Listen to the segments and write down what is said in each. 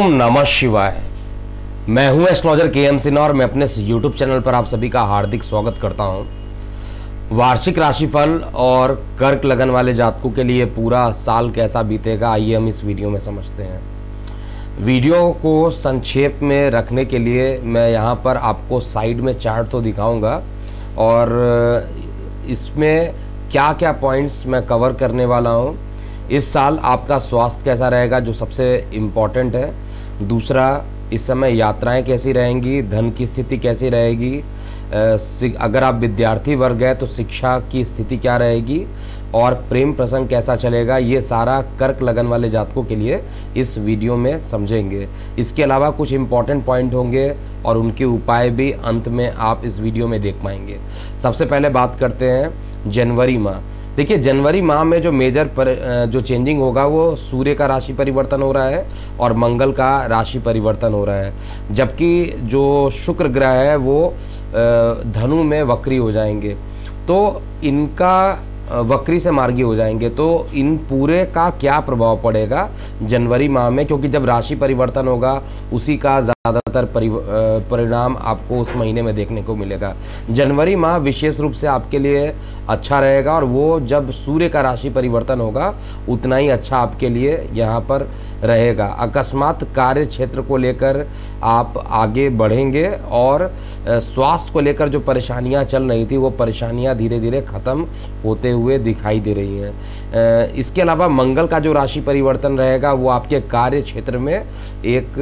ओम नमः शिवाय। मैं हूं एस्ट्रोलॉजर के.एम. सिन्हा और मैं अपने YouTube चैनल पर आप सभी का हार्दिक स्वागत करता हूं। वार्षिक राशिफल और कर्क लगन वाले जातकों के लिए पूरा साल कैसा बीतेगा, आइए हम इस वीडियो में समझते हैं। वीडियो को संक्षेप में रखने के लिए मैं यहाँ पर आपको साइड में चार्ट तो दिखाऊंगा और इसमें क्या क्या पॉइंट्स मैं कवर करने वाला हूँ। इस साल आपका स्वास्थ्य कैसा रहेगा, जो सबसे इम्पॉर्टेंट है। दूसरा, इस समय यात्राएं कैसी रहेंगी, धन की स्थिति कैसी रहेगी, अगर आप विद्यार्थी वर्ग है तो शिक्षा की स्थिति क्या रहेगी और प्रेम प्रसंग कैसा चलेगा, ये सारा कर्क लगन वाले जातकों के लिए इस वीडियो में समझेंगे। इसके अलावा कुछ इम्पॉर्टेंट पॉइंट होंगे और उनके उपाय भी अंत में आप इस वीडियो में देख पाएंगे। सबसे पहले बात करते हैं जनवरी माह। देखिए, जनवरी माह में जो मेजर जो चेंजिंग होगा वो सूर्य का राशि परिवर्तन हो रहा है और मंगल का राशि परिवर्तन हो रहा है, जबकि जो शुक्र ग्रह है वो धनु में वक्री हो जाएंगे, तो इनका वक्री से मार्गी हो जाएंगे। तो इन पूरे का क्या प्रभाव पड़ेगा जनवरी माह में, क्योंकि जब राशि परिवर्तन होगा उसी का ज़्यादातर परिणाम आपको उस महीने में देखने को मिलेगा। जनवरी माह विशेष रूप से आपके लिए अच्छा रहेगा और वो जब सूर्य का राशि परिवर्तन होगा उतना ही अच्छा आपके लिए यहाँ पर रहेगा। अकस्मात कार्य क्षेत्र को लेकर आप आगे बढ़ेंगे और स्वास्थ्य को लेकर जो परेशानियाँ चल रही थी वो परेशानियाँ धीरे धीरे ख़त्म होते हुए दिखाई दे रही हैं। इसके अलावा मंगल का जो राशि परिवर्तन रहेगा वो आपके कार्य क्षेत्र में एक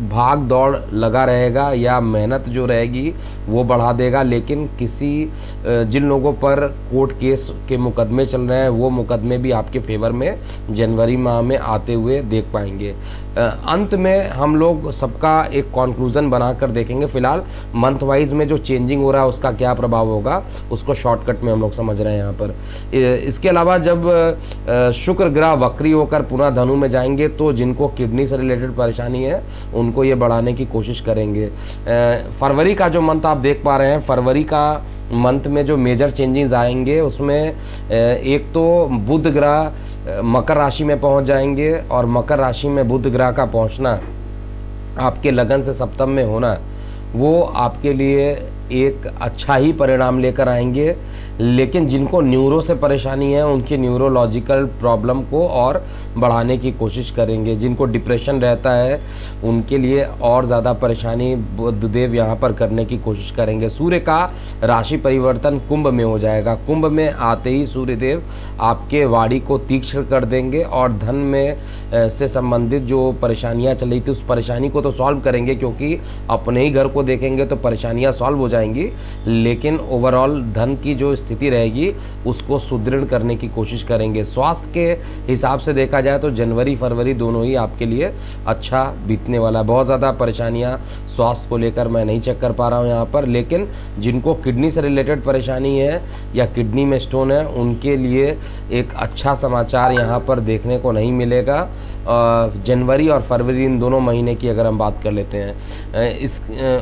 भाग दौड़ लगा रहेगा या मेहनत जो रहेगी वो बढ़ा देगा, लेकिन जिन लोगों पर कोर्ट केस के मुकदमे चल रहे हैं वो मुकदमे भी आपके फेवर में जनवरी माह में आते हुए देख पाएंगे। अंत में हम लोग सबका एक कंक्लूजन बनाकर देखेंगे। फिलहाल मंथ वाइज में जो चेंजिंग हो रहा है उसका क्या प्रभाव होगा उसको शॉर्टकट में हम लोग समझ रहे हैं यहाँ पर। इसके अलावा जब शुक्र ग्रह वक्री होकर पुनः धनु में जाएंगे तो जिनको किडनी से रिलेटेड परेशानी है उनको ये बढ़ाने की कोशिश करेंगे। फरवरी का जो मंथ आप देख पा रहे हैं, फरवरी का मंथ में जो मेजर चेंजेस आएंगे उसमें एक तो बुध ग्रह मकर राशि में पहुंच जाएंगे और मकर राशि में बुध ग्रह का पहुंचना, आपके लगन से सप्तम में होना, वो आपके लिए एक अच्छा ही परिणाम लेकर आएंगे। लेकिन जिनको न्यूरो से परेशानी है उनकी न्यूरोलॉजिकल प्रॉब्लम को और बढ़ाने की कोशिश करेंगे। जिनको डिप्रेशन रहता है उनके लिए और ज़्यादा परेशानी बुधदेव यहाँ पर करने की कोशिश करेंगे। सूर्य का राशि परिवर्तन कुंभ में हो जाएगा। कुंभ में आते ही सूर्यदेव आपके वाणी को तीक्ष्ण कर देंगे और धन में से संबंधित जो परेशानियाँ चल रही थी उस परेशानी को तो सॉल्व करेंगे, क्योंकि अपने ही घर को देखेंगे तो परेशानियाँ सॉल्व हो जाएंगी, लेकिन ओवरऑल धन की जो स्थिति रहेगी उसको सुदृढ़ करने की कोशिश करेंगे। स्वास्थ्य के हिसाब से देखा जाए तो जनवरी फरवरी दोनों ही आपके लिए अच्छा बीतने वाला है। बहुत ज़्यादा परेशानियां स्वास्थ्य को लेकर मैं नहीं चेक कर पा रहा हूं यहाँ पर, लेकिन जिनको किडनी से रिलेटेड परेशानी है या किडनी में स्टोन है उनके लिए एक अच्छा समाचार यहाँ पर देखने को नहीं मिलेगा। जनवरी और फरवरी इन दोनों महीने की अगर हम बात कर लेते हैं,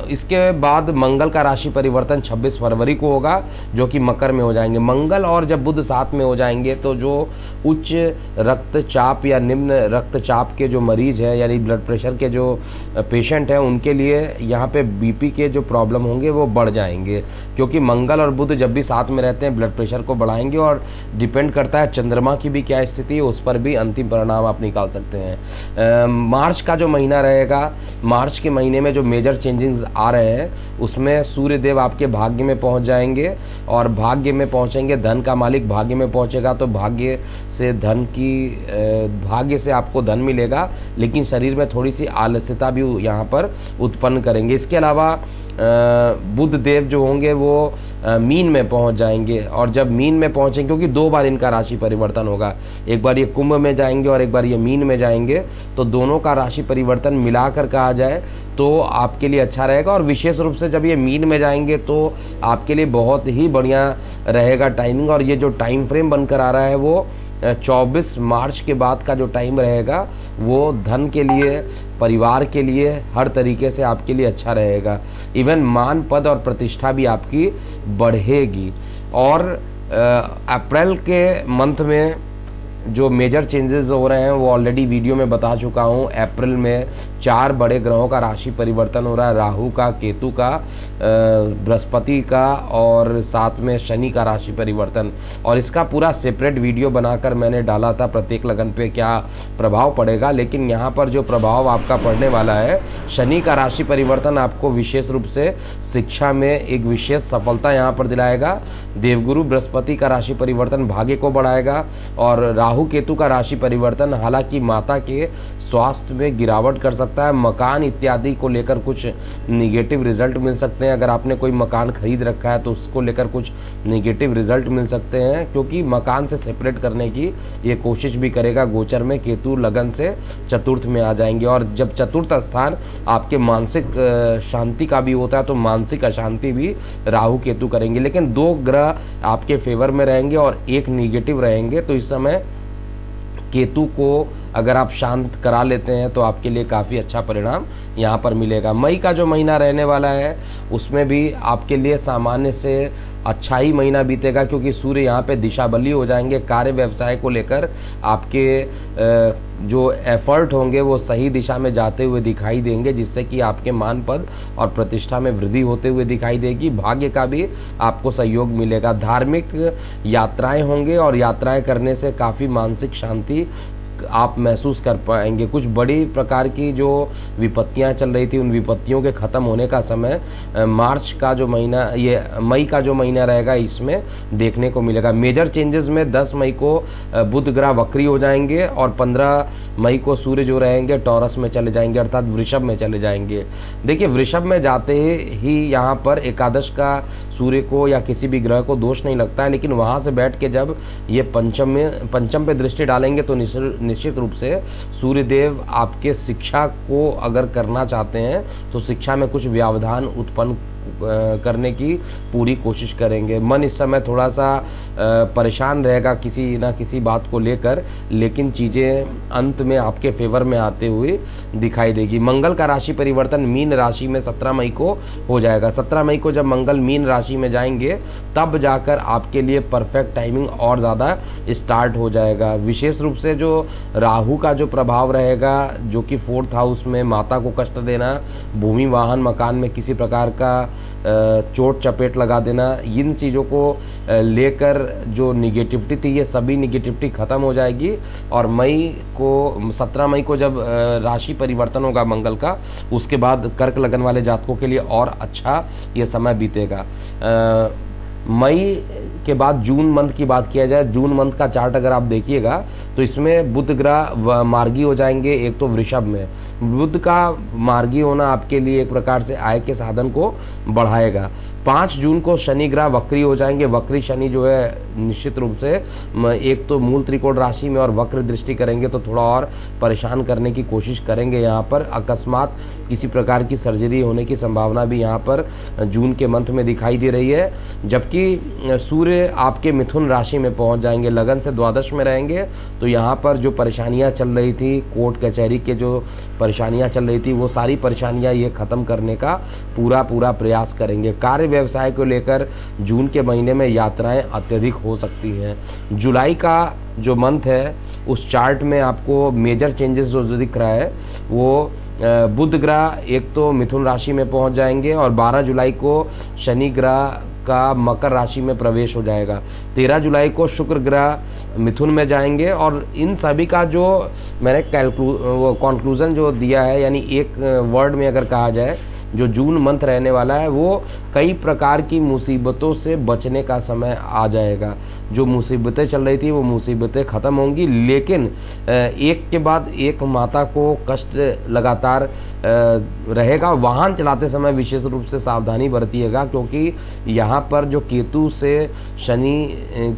इसके बाद मंगल का राशि परिवर्तन 26 फरवरी को होगा, जो कि मकर में हो जाएंगे। मंगल और जब बुध साथ में हो जाएंगे तो जो उच्च रक्तचाप या निम्न रक्तचाप के जो मरीज हैं यानी ब्लड प्रेशर के जो पेशेंट हैं उनके लिए यहाँ पे बीपी के जो प्रॉब्लम होंगे वो बढ़ जाएंगे, क्योंकि मंगल और बुध जब भी साथ में रहते हैं ब्लड प्रेशर को बढ़ाएंगे और डिपेंड करता है चंद्रमा की भी क्या स्थिति है, उस पर भी अंतिम परिणाम आप निकाल सकते हैं। मार्च का जो महीना रहेगा, मार्च के महीने में जो मेजर चेंजेस आ रहे हैं उसमें सूर्यदेव आपके भाग्य में पहुंच जाएंगे और भाग्य में पहुंचेंगे, धन का मालिक भाग्य में पहुंचेगा तो भाग्य से आपको धन मिलेगा, लेकिन शरीर में थोड़ी सी आलस्यता भी यहाँ पर उत्पन्न करेंगे। इसके अलावा बुध देव जो होंगे वो मीन में पहुंच जाएंगे और जब मीन में पहुंचेंगे, क्योंकि दो बार इनका राशि परिवर्तन होगा, एक बार ये कुंभ में जाएंगे और एक बार ये मीन में जाएंगे, तो दोनों का राशि परिवर्तन मिलाकर कहा जाए तो आपके लिए अच्छा रहेगा। और विशेष रूप से जब ये मीन में जाएंगे तो आपके लिए बहुत ही बढ़िया रहेगा टाइमिंग। और ये जो टाइम फ्रेम बनकर आ रहा है वो 24 मार्च के बाद का जो टाइम रहेगा वो धन के लिए, परिवार के लिए, हर तरीके से आपके लिए अच्छा रहेगा। इवन मान पद और प्रतिष्ठा भी आपकी बढ़ेगी। और अप्रैल के मंथ में जो मेजर चेंजेस हो रहे हैं वो ऑलरेडी वीडियो में बता चुका हूँ। अप्रैल में 4 बड़े ग्रहों का राशि परिवर्तन हो रहा है, राहु का, केतु का, बृहस्पति का और साथ में शनि का राशि परिवर्तन। और इसका पूरा सेपरेट वीडियो बनाकर मैंने डाला था प्रत्येक लगन पे क्या प्रभाव पड़ेगा। लेकिन यहाँ पर जो प्रभाव आपका पड़ने वाला है, शनि का राशि परिवर्तन आपको विशेष रूप से शिक्षा में एक विशेष सफलता यहाँ पर दिलाएगा। देवगुरु बृहस्पति का राशि परिवर्तन भाग्य को बढ़ाएगा और राहु केतु का राशि परिवर्तन हालांकि माता के स्वास्थ्य में गिरावट कर सकता है। मकान इत्यादि को लेकर कुछ निगेटिव रिजल्ट मिल सकते हैं। अगर आपने कोई मकान खरीद रखा है तो उसको लेकर कुछ निगेटिव रिजल्ट मिल सकते हैं, क्योंकि मकान से सेपरेट करने की ये कोशिश भी करेगा। गोचर में केतु लगन से चतुर्थ में आ जाएंगे और जब चतुर्थ स्थान आपके मानसिक शांति का भी होता है तो मानसिक अशांति भी राहु केतु करेंगे। लेकिन 2 ग्रह आपके फेवर में रहेंगे और एक निगेटिव रहेंगे, तो इस समय केतु को अगर आप शांत करा लेते हैं तो आपके लिए काफ़ी अच्छा परिणाम यहाँ पर मिलेगा। मई का जो महीना रहने वाला है उसमें भी आपके लिए सामान्य से अच्छा ही महीना बीतेगा, क्योंकि सूर्य यहाँ पे दिशा बदली हो जाएंगे। कार्य व्यवसाय को लेकर आपके जो एफर्ट होंगे वो सही दिशा में जाते हुए दिखाई देंगे, जिससे कि आपके मान पद और प्रतिष्ठा में वृद्धि होते हुए दिखाई देगी। भाग्य का भी आपको सहयोग मिलेगा। धार्मिक यात्राएं होंगे और यात्राएं करने से काफ़ी मानसिक शांति आप महसूस कर पाएंगे। कुछ बड़ी प्रकार की जो विपत्तियां चल रही थी उन विपत्तियों के ख़त्म होने का समय मार्च का जो महीना, ये मई का जो महीना रहेगा इसमें देखने को मिलेगा। मेजर चेंजेस में 10 मई को बुध ग्रह वक्री हो जाएंगे और 15 मई को सूर्य जो रहेंगे टॉरस में चले जाएंगे, अर्थात वृषभ में चले जाएंगे। देखिए, वृषभ में जाते ही यहाँ पर एकादश का सूर्य को या किसी भी ग्रह को दोष नहीं लगता है, लेकिन वहाँ से बैठ के जब ये पंचम पे दृष्टि डालेंगे तो निश्चित रूप से सूर्यदेव आपके शिक्षा को अगर करना चाहते हैं तो शिक्षा में कुछ व्यवधान उत्पन्न करने की पूरी कोशिश करेंगे। मन इस समय थोड़ा सा परेशान रहेगा किसी ना किसी बात को लेकर, लेकिन चीज़ें अंत में आपके फेवर में आते हुए दिखाई देगी। मंगल का राशि परिवर्तन मीन राशि में 17 मई को हो जाएगा। 17 मई को जब मंगल मीन राशि में जाएंगे तब जाकर आपके लिए परफेक्ट टाइमिंग और ज़्यादा स्टार्ट हो जाएगा। विशेष रूप से जो राहु का जो प्रभाव रहेगा, जो कि 4th हाउस में माता को कष्ट देना, भूमि वाहन मकान में किसी प्रकार का चोट चपेट लगा देना, इन चीज़ों को लेकर जो निगेटिविटी थी ये सभी निगेटिविटी ख़त्म हो जाएगी। और 17 मई को जब राशि परिवर्तन होगा मंगल का, उसके बाद कर्क लगन वाले जातकों के लिए और अच्छा ये समय बीतेगा। मई के बाद जून मंथ की बात किया जाए, जून मंथ का चार्ट अगर आप देखिएगा तो इसमें बुध ग्रह मार्गी हो जाएंगे। एक तो वृषभ में बुध का मार्गी होना आपके लिए एक प्रकार से आय के साधन को बढ़ाएगा। 5 जून को शनि ग्रह वक्री हो जाएंगे। वक्री शनि जो है निश्चित रूप से एक तो मूल त्रिकोण राशि में और वक्र दृष्टि करेंगे तो थोड़ा और परेशान करने की कोशिश करेंगे। यहाँ पर अकस्मात किसी प्रकार की सर्जरी होने की संभावना भी यहाँ पर जून के मंथ में दिखाई दे रही है। जबकि सूर्य आपके मिथुन राशि में पहुँच जाएंगे, लगन से द्वादश में रहेंगे, तो यहाँ पर जो परेशानियाँ चल रही थी, कोर्ट कचहरी के जो परेशानियाँ चल रही थी, वो सारी परेशानियाँ ये ख़त्म करने का पूरा प्रयास करेंगे। कार्य व्यवसाय को लेकर जून के महीने में यात्राएं अत्यधिक हो सकती हैं। जुलाई का जो मंथ है उस चार्ट में आपको मेजर चेंजेस जो दिख रहा है वो बुध ग्रह एक तो मिथुन राशि में पहुंच जाएंगे और 12 जुलाई को शनि ग्रह का मकर राशि में प्रवेश हो जाएगा। 13 जुलाई को शुक्र ग्रह मिथुन में जाएंगे और इन सभी का जो मैंने कंक्लूजन जो दिया है, यानी एक वर्ड में अगर कहा जाए, जो जून मंथ रहने वाला है वो कई प्रकार की मुसीबतों से बचने का समय आ जाएगा। जो मुसीबतें चल रही थी वो मुसीबतें ख़त्म होंगी, लेकिन एक के बाद एक माता को कष्ट लगातार रहेगा। वाहन चलाते समय विशेष रूप से सावधानी बरतिएगा, क्योंकि यहाँ पर जो केतु से शनि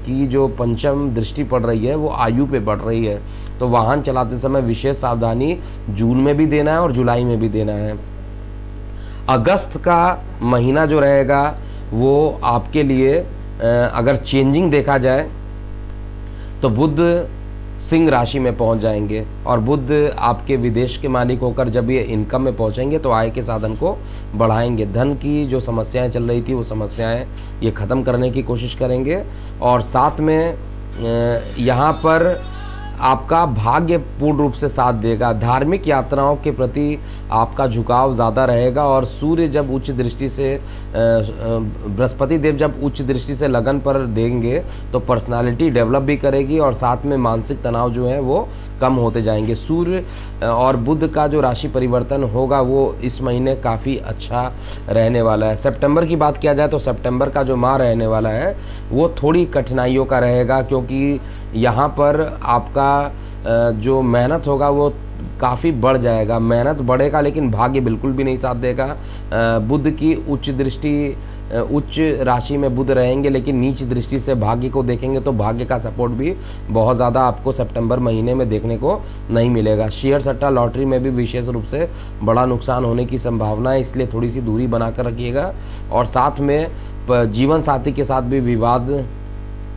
की जो पंचम दृष्टि पड़ रही है वो आयु पे पड़ रही है, तो वाहन चलाते समय विशेष सावधानी जून में भी देना है और जुलाई में भी देना है। अगस्त का महीना जो रहेगा वो आपके लिए अगर चेंजिंग देखा जाए तो बुध सिंह राशि में पहुंच जाएंगे और बुध आपके विदेश के मालिक होकर जब ये इनकम में पहुंचेंगे तो आय के साधन को बढ़ाएंगे। धन की जो समस्याएं चल रही थी वो समस्याएं ये ख़त्म करने की कोशिश करेंगे और साथ में यहाँ पर आपका भाग्य पूर्ण रूप से साथ देगा। धार्मिक यात्राओं के प्रति आपका झुकाव ज़्यादा रहेगा और सूर्य जब उच्च दृष्टि से बृहस्पति देव जब उच्च दृष्टि से लगन पर देंगे तो पर्सनालिटी डेवलप भी करेगी और साथ में मानसिक तनाव जो है वो कम होते जाएंगे। सूर्य और बुध का जो राशि परिवर्तन होगा वो इस महीने काफ़ी अच्छा रहने वाला है। सितंबर की बात किया जाए तो सितंबर का जो माह रहने वाला है वो थोड़ी कठिनाइयों का रहेगा, क्योंकि यहाँ पर आपका जो मेहनत होगा वो काफ़ी बढ़ जाएगा। मेहनत बढ़ेगा लेकिन भाग्य बिल्कुल भी नहीं साथ देगा। बुध की उच्च राशि में बुध रहेंगे लेकिन नीच दृष्टि से भाग्य को देखेंगे तो भाग्य का सपोर्ट भी बहुत ज़्यादा आपको सितंबर महीने में देखने को नहीं मिलेगा। शेयर सट्टा लॉटरी में भी विशेष रूप से बड़ा नुकसान होने की संभावना है, इसलिए थोड़ी सी दूरी बनाकर रखिएगा। और साथ में जीवन साथी के साथ भी विवाद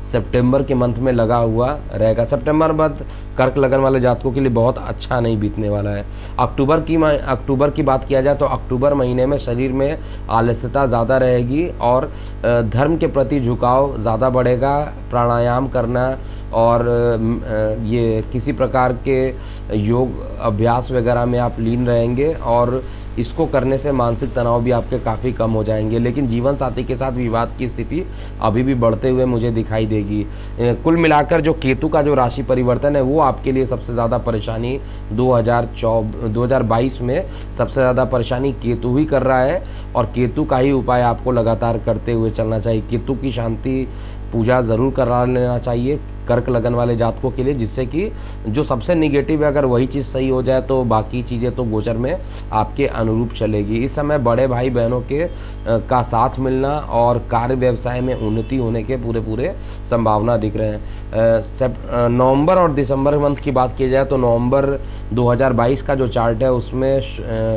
सितंबर के मंथ में लगा हुआ रहेगा। सितंबर मंथ कर्क लगन वाले जातकों के लिए बहुत अच्छा नहीं बीतने वाला है। अक्टूबर की बात किया जाए तो अक्टूबर महीने में शरीर में आलस्यता ज़्यादा रहेगी और धर्म के प्रति झुकाव ज़्यादा बढ़ेगा। प्राणायाम करना और ये किसी प्रकार के योग अभ्यास वगैरह में आप लीन रहेंगे और इसको करने से मानसिक तनाव भी आपके काफ़ी कम हो जाएंगे। लेकिन जीवन साथी के साथ विवाद की स्थिति अभी भी बढ़ते हुए मुझे दिखाई देगी। कुल मिलाकर जो केतु का जो राशि परिवर्तन है वो आपके लिए सबसे ज़्यादा परेशानी 2022 में सबसे ज़्यादा परेशानी केतु ही कर रहा है और केतु का ही उपाय आपको लगातार करते हुए चलना चाहिए। केतु की शांति पूजा ज़रूर करा लेना चाहिए कर्क लगन वाले जातकों के लिए, जिससे कि जो सबसे निगेटिव है अगर वही चीज़ सही हो जाए तो बाकी चीज़ें तो गोचर में आपके अनुरूप चलेगी। इस समय बड़े भाई बहनों के का साथ मिलना और कार्य व्यवसाय में उन्नति होने के पूरे संभावना दिख रहे हैं। नवंबर और दिसंबर मंथ की बात की जाए तो नवंबर 2022 का जो चार्ट है उसमें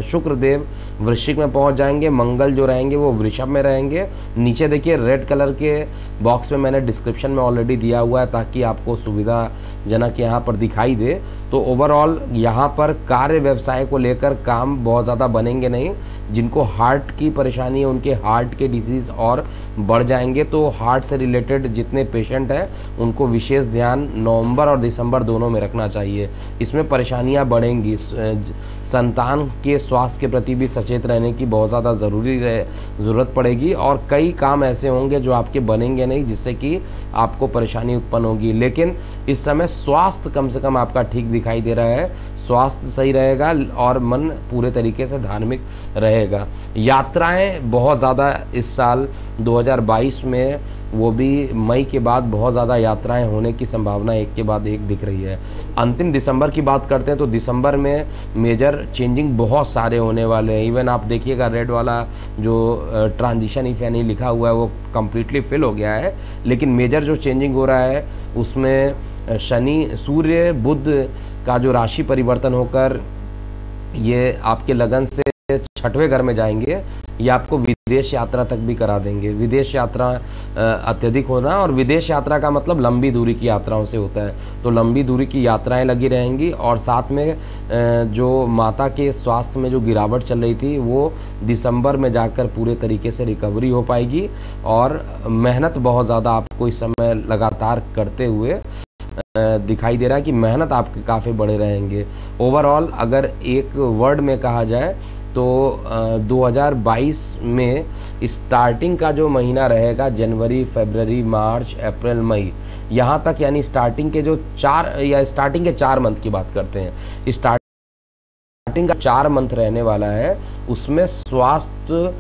शुक्र देव वृश्चिक में पहुंच जाएंगे, मंगल जो रहेंगे वो वृषभ में रहेंगे। नीचे देखिए रेड कलर के बॉक्स में मैंने डिस्क्रिप्शन में ऑलरेडी दिया हुआ है ताकि आपको सुविधाजनक यहाँ पर दिखाई दे। तो ओवरऑल यहाँ पर कार्य व्यवसाय को लेकर काम बहुत ज़्यादा बनेंगे नहीं। जिनको हार्ट की परेशानी है उनके हार्ट के डिजीज़ और बढ़ जाएंगे, तो हार्ट से रिलेटेड जितने पेशेंट हैं उनको विशेष ध्यान नवंबर और दिसंबर दोनों में रखना चाहिए। इसमें परेशानियाँ बढ़ेंगी। संतान के स्वास्थ्य के प्रति भी सचेत रहने की बहुत ज़्यादा ज़रूरत पड़ेगी और कई काम ऐसे होंगे जो आपके बनेंगे नहीं, जिससे कि आपको परेशानी उत्पन्न होगी। लेकिन इस समय स्वास्थ्य कम से कम आपका ठीक दिखाई दे रहा है, स्वास्थ्य सही रहेगा और मन पूरे तरीके से धार्मिक रहेगा। यात्राएं बहुत ज़्यादा इस साल 2022 में, वो भी मई के बाद बहुत ज़्यादा यात्राएं होने की संभावना एक के बाद एक दिख रही है। अंतिम दिसंबर की बात करते हैं तो दिसंबर में मेजर चेंजिंग बहुत सारे होने वाले हैं। इवन आप देखिएगा रेड वाला जो ट्रांजिशन इफ यानी लिखा हुआ है वो कम्प्लीटली फिल हो गया है, लेकिन मेजर जो चेंजिंग हो रहा है उसमें सूर्य बुध का जो राशि परिवर्तन होकर ये आपके लगन से 6वें घर में जाएंगे, ये आपको विदेश यात्रा तक भी करा देंगे। विदेश यात्रा अत्यधिक होना, और विदेश यात्रा का मतलब लंबी दूरी की यात्राओं से होता है, तो लंबी दूरी की यात्राएं लगी रहेंगी। और साथ में जो माता के स्वास्थ्य में जो गिरावट चल रही थी वो दिसंबर में जाकर पूरे तरीके से रिकवरी हो पाएगी और मेहनत बहुत ज़्यादा आपको इस समय लगातार करते हुए दिखाई दे रहा है कि मेहनत आपके काफ़ी बड़े रहेंगे। ओवरऑल अगर एक वर्ड में कहा जाए तो 2022 में स्टार्टिंग का जो महीना रहेगा जनवरी, फरवरी, मार्च, अप्रैल, मई, यहाँ तक यानी स्टार्टिंग के जो स्टार्टिंग के 4 मंथ की बात करते हैं, स्टार्टिंग का 4 मंथ रहने वाला है, उसमें स्वास्थ्य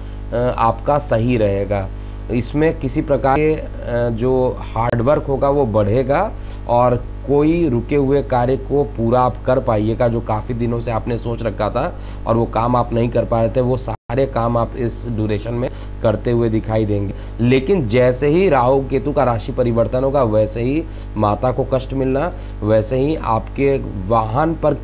आपका सही रहेगा। इसमें किसी प्रकार के जो हार्डवर्क होगा वो बढ़ेगा और कोई रुके हुए कार्य को पूरा आप कर पाइएगा। जो काफ़ी दिनों से आपने सोच रखा था और वो काम आप नहीं कर पा रहे थे, वो सारे काम आप इस ड्यूरेशन में करते हुए दिखाई देंगे। लेकिन जैसे ही राहु केतु का राशि परिवर्तन होगा वैसे ही माता को कष्ट मिलना, वैसे ही आपके वाहन पर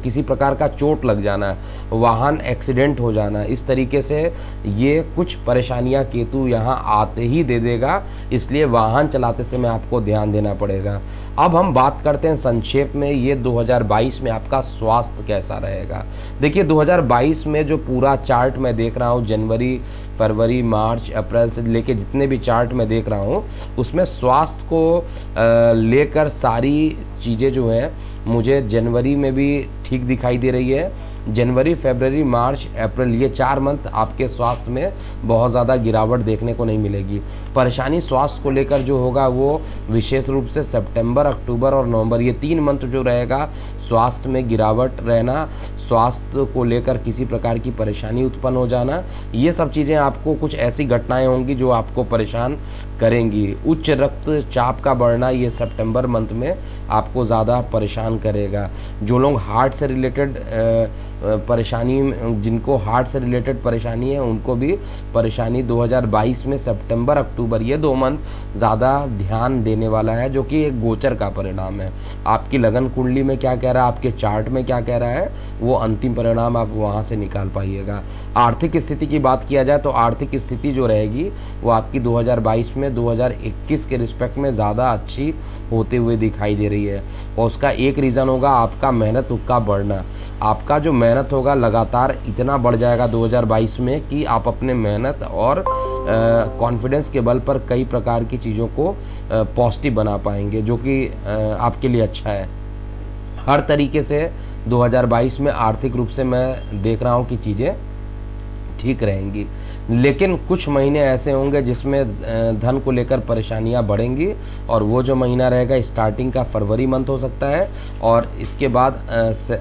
किसी प्रकार का चोट लग जाना, वाहन एक्सीडेंट हो जाना, इस तरीके से ये कुछ परेशानियां केतु यहाँ आते ही दे देगा। इसलिए वाहन चलाते समय आपको ध्यान देना पड़ेगा। अब हम बात करते हैं संक्षेप में ये 2022 में आपका स्वास्थ्य कैसा रहेगा। देखिए 2022 में जो पूरा चार्ट मैं देख रहा हूँ जनवरी, फरवरी, मार्च, अप्रैल से लेके जितने भी चार्ट मैं देख रहा हूँ उसमें स्वास्थ्य को लेकर सारी चीज़ें जो हैं मुझे जनवरी में भी ठीक दिखाई दे रही है। जनवरी, फरवरी, मार्च, अप्रैल ये 4 मंथ आपके स्वास्थ्य में बहुत ज़्यादा गिरावट देखने को नहीं मिलेगी। परेशानी स्वास्थ्य को लेकर जो होगा वो विशेष रूप से सितंबर, अक्टूबर और नवंबर ये 3 मंथ जो रहेगा स्वास्थ्य में गिरावट रहना, स्वास्थ्य को लेकर किसी प्रकार की परेशानी उत्पन्न हो जाना, ये सब चीज़ें आपको कुछ ऐसी घटनाएं होंगी जो आपको परेशान करेंगी। उच्च रक्तचाप का बढ़ना ये सितंबर मंथ में आपको ज़्यादा परेशान करेगा। जो लोग हार्ट से रिलेटेड परेशानी, जिनको हार्ट से रिलेटेड परेशानी है उनको भी परेशानी 2022 में सितंबर, अक्टूबर ये 2 मंथ ज़्यादा ध्यान देने वाला है, जो कि एक गोचर का परिणाम है। आपकी लगन कुंडली में क्या कह रहा है, आपके चार्ट में क्या कह रहा है, वो अंतिम परिणाम आप वहाँ से निकाल पाइएगा। आर्थिक स्थिति की बात किया जाए तो आर्थिक स्थिति जो रहेगी वो आपकी 2022 में 2021 के रिस्पेक्ट में ज़्यादा अच्छी होते हुए दिखाई दे रही है। और उसका एक रीज़न होगा आपका मेहनत का बढ़ना। आपका जो मेहनत होगा लगातार इतना बढ़ जाएगा 2022 में कि आप अपने मेहनत और कॉन्फिडेंस के बल पर कई प्रकार की चीज़ों को पॉजिटिव बना पाएंगे, जो कि आपके लिए अच्छा है। हर तरीके से 2022 में आर्थिक रूप से मैं देख रहा हूँ कि चीज़ें ठीक रहेंगी, लेकिन कुछ महीने ऐसे होंगे जिसमें धन को लेकर परेशानियां बढ़ेंगी। और वो जो महीना रहेगा स्टार्टिंग का फरवरी मंथ हो सकता है, और इसके बाद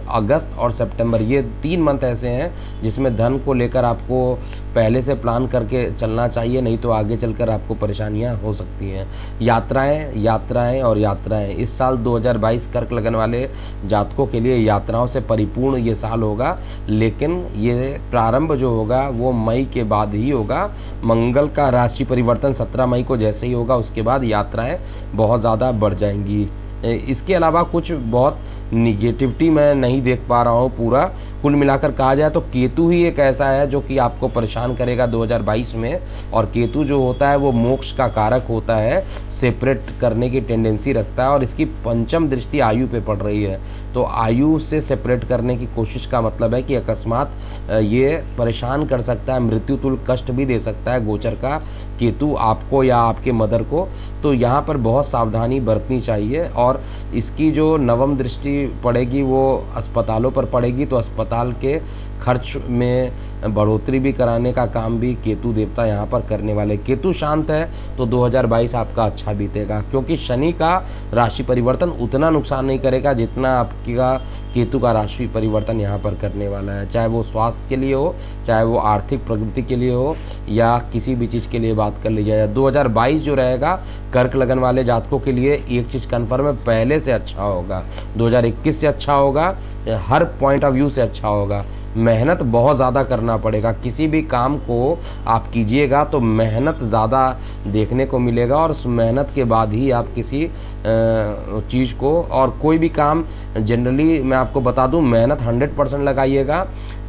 अगस्त और सितंबर ये 3 मंथ ऐसे हैं जिसमें धन को लेकर आपको पहले से प्लान करके चलना चाहिए, नहीं तो आगे चलकर आपको परेशानियां हो सकती हैं। यात्राएं और यात्राएं इस साल 2022 कर्क लगन वाले जातकों के लिए यात्राओं से परिपूर्ण ये साल होगा, लेकिन ये प्रारंभ जो होगा वो मई के बाद ही होगा। मंगल का राशि परिवर्तन 17 मई को जैसे ही होगा उसके बाद यात्राएं बहुत ज़्यादा बढ़ जाएंगी। इसके अलावा कुछ बहुत निगेटिविटी मैं नहीं देख पा रहा हूँ पूरा। कुल मिलाकर कहा जाए तो केतु ही एक ऐसा है जो कि आपको परेशान करेगा 2022 में। और केतु जो होता है वो मोक्ष का कारक होता है, सेपरेट करने की टेंडेंसी रखता है, और इसकी पंचम दृष्टि आयु पे पड़ रही है। तो आयु से सेपरेट करने की कोशिश का मतलब है कि अकस्मात ये परेशान कर सकता है, मृत्यु तुल्य कष्ट भी दे सकता है गोचर का केतु आपको या आपके मदर को। तो यहाँ पर बहुत सावधानी बरतनी चाहिए। और इसकी जो नवम दृष्टि पड़ेगी वो अस्पतालों पर पड़ेगी, तो अस्पताल के खर्च में बढ़ोतरी भी कराने का काम भी केतु देवता यहाँ पर करने वाले। केतु शांत है तो 2022 आपका अच्छा बीतेगा, क्योंकि शनि का राशि परिवर्तन उतना नुकसान नहीं करेगा जितना आपका केतु का राशि परिवर्तन यहाँ पर करने वाला है। चाहे वो स्वास्थ्य के लिए हो, चाहे वो आर्थिक प्रगति के लिए हो, या किसी भी चीज़ के लिए बात कर ली जाए। 2022 जो रहेगा कर्क लगन वाले जातकों के लिए एक चीज़ कन्फर्म है, पहले से अच्छा होगा। 2021 से अच्छा होगा, हर पॉइंट ऑफ व्यू से अच्छा होगा। मेहनत बहुत ज़्यादा करना पड़ेगा। किसी भी काम को आप कीजिएगा तो मेहनत ज़्यादा देखने को मिलेगा, और उस मेहनत के बाद ही आप किसी चीज़ को, और कोई भी काम जनरली मैं आपको बता दूं, मेहनत 100% लगाइएगा,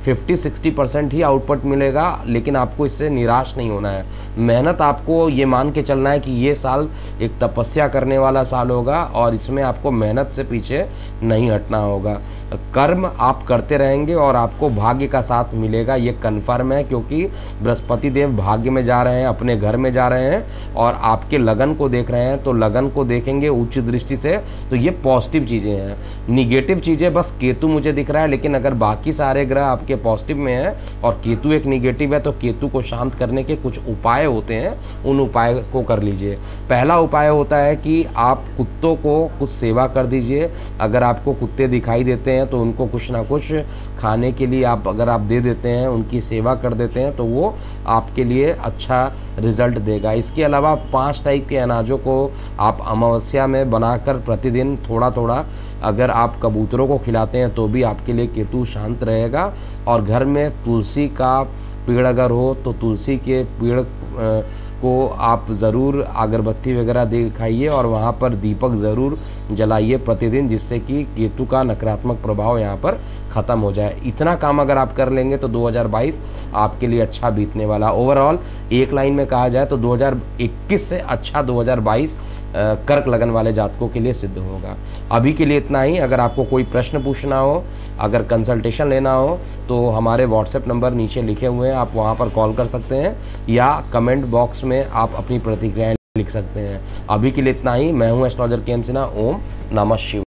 50-60% ही आउटपुट मिलेगा, लेकिन आपको इससे निराश नहीं होना है। मेहनत आपको ये मान के चलना है कि ये साल एक तपस्या करने वाला साल होगा, और इसमें आपको मेहनत से पीछे नहीं हटना होगा। कर्म आप करते रहेंगे और आपको भाग्य का साथ मिलेगा, ये कन्फर्म है, क्योंकि बृहस्पति देव भाग्य में जा रहे हैं, अपने घर में जा रहे हैं, और आपके लगन को देख रहे हैं। तो लगन को देखेंगे उच्च दृष्टि से, तो ये पॉजिटिव चीज़ें हैं। निगेटिव चीज़ें बस केतु मुझे दिख रहा है, लेकिन अगर बाकी सारे ग्रह आपके पॉजिटिव में है और केतु एक निगेटिव है, तो केतु को शांत करने के कुछ उपाय होते हैं, उन उपाय को कर लीजिए। पहला उपाय होता है कि आप कुत्तों को कुछ सेवा कर दीजिए। अगर आपको कुत्ते दिखाई देते हैं तो उनको कुछ ना कुछ खाने के लिए आप अगर आप दे देते हैं, उनकी सेवा कर देते हैं, तो वो आपके लिए अच्छा रिजल्ट देगा। इसके अलावा 5 टाइप के अनाजों को आप अमावस्या में बनाकर प्रतिदिन थोड़ा थोड़ा अगर आप कबूतरों को खिलाते हैं तो भी आपके लिए केतु शांत रहेगा। और घर में तुलसी का पेड़ अगर हो तो तुलसी के पेड़ को आप ज़रूर अगरबत्ती वगैरह दिखाइए, और वहाँ पर दीपक ज़रूर जलाइए प्रतिदिन, जिससे कि केतु का नकारात्मक प्रभाव यहाँ पर ख़त्म हो जाए। इतना काम अगर आप कर लेंगे तो 2022 आपके लिए अच्छा बीतने वाला। ओवरऑल एक लाइन में कहा जाए तो 2021 से अच्छा 2022 कर्क लगन वाले जातकों के लिए सिद्ध होगा। अभी के लिए इतना ही। अगर आपको कोई प्रश्न पूछना हो, अगर कंसल्टेशन लेना हो, तो हमारे व्हाट्सएप नंबर नीचे लिखे हुए हैं, आप वहाँ पर कॉल कर सकते हैं या कमेंट बॉक्स में आप अपनी प्रतिक्रियाएं लिख सकते हैं। अभी के लिए इतना ही। मैं हूं एस्ट्रोलॉजर के एम सिन्हा। ओम नमः शिवाय।